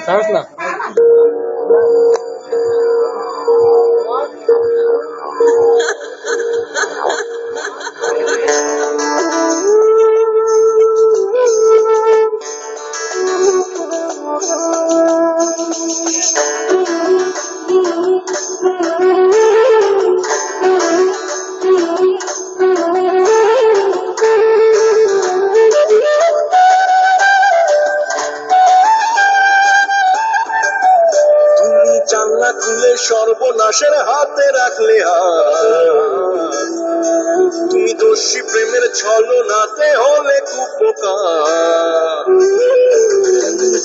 সাহস না। জানলা খুলে সর্বনাশের হাতে রাখলে হাত, তুমি দোষী প্রেমের ছলনাতে হলে কুপকার।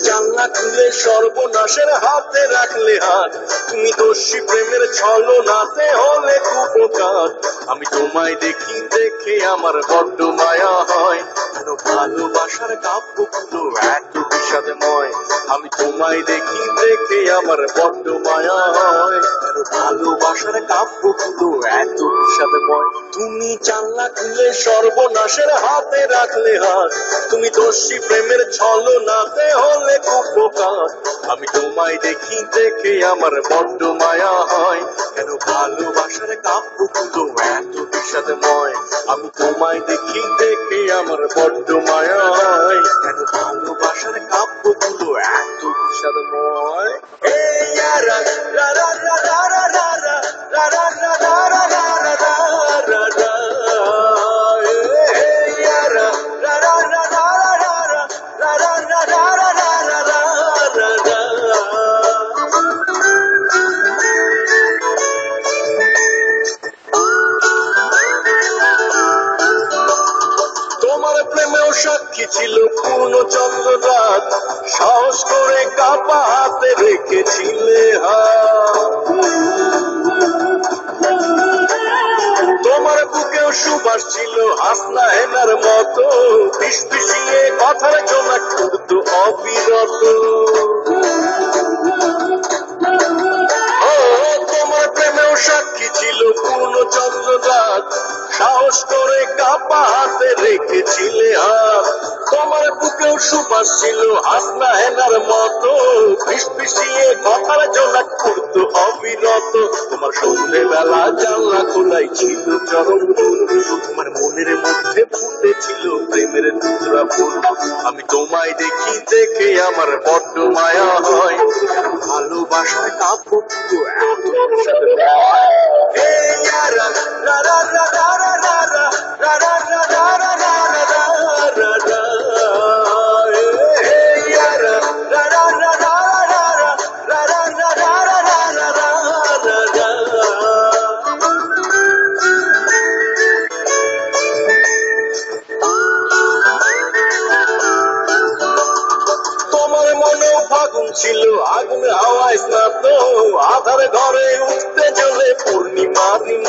জানলা খুলে সর্বনাশের হাতে রাখলে হাত, তুমি দোষী প্রেমের ছলনাতে হলে কুপকার। আমি তোমায় দেখি দেখে আমার বড্ড মায়া হয়, কেন ভালোবাসার কাব্যগুলো এত বিষাদময়। আমি তোমায় দেখি দেখে আমার বড্ড মায়া হয়, কেন ভালোবাসার কাব্যগুলো এত বিষাদময়। তুমি জানলা খুলে সর্বনাশের হাতে রাখলে হাত, তুমি দোষী প্রেমের ছলনাতে হলে কুপকার। আমি তোমায় দেখি দেখে আমার বড্ড মায়া হয়, কেন ভালোবাসার কাব্যগুলো এত বিষাদময়। আমি তোমায় দেখি দেখে আমার বড্ড মায়া হয়, কেন ভালোবাসার কাব্যগুলো এত বিষাদময়। এই ইয়ারা রা রা রা রা রা রা রা রা রা রা রা রা রা রা রা রা। এই ইয়ারা রা রা রা রা রা রা রা রা রা রা রা রা রা রা রা। তোমার প্রেমেও সাক্ষী ছিল পূর্ণচন্দ্র রাত, সাহস করে কাপা হাতে রেখেছিলে হাত। তোমার বুকেও সুবাস ছিল হাসনা হেনার মতো, ফিসফিসিয়ে কথার জোনাক করতো অবিরত। ও তোমার প্রেমেও সাক্ষী ছিল পূর্ণচন্দ্র রাত, সাহস করে কাপা হাতে রেখেছিলে হাত। তোমার বুকেও সুবাস ছিল হাসনা হেনার মতো, ফিসফিসিয়ে কথার জোনাক করতো অবিরত। তোমার সন্ধ্যেবেলা জানলা খোলাই ছিল চরম ফুল, তোমার মনের মধ্যে ফুটেছিল প্রেমের দুধরা ফুল। আমি তোমায় দেখি দেখে আমার বড্ড মায়া হয়, ভালোবাসার কাব্যগুলো এত বিষাদময়। এই ইয়ারা রা রা রা রা রা রা রা রা রা রা রা রা রা রা রা। এই ইয়ারা রা রা রা রা রা রা রা রা রা রা রা রা রা রা রা। তোমার মনে ফাগুন ছিল আগুন হাওয়ায় স্নাত, আধার ঘরে উঠতে চলে পূর্ণিমা দিন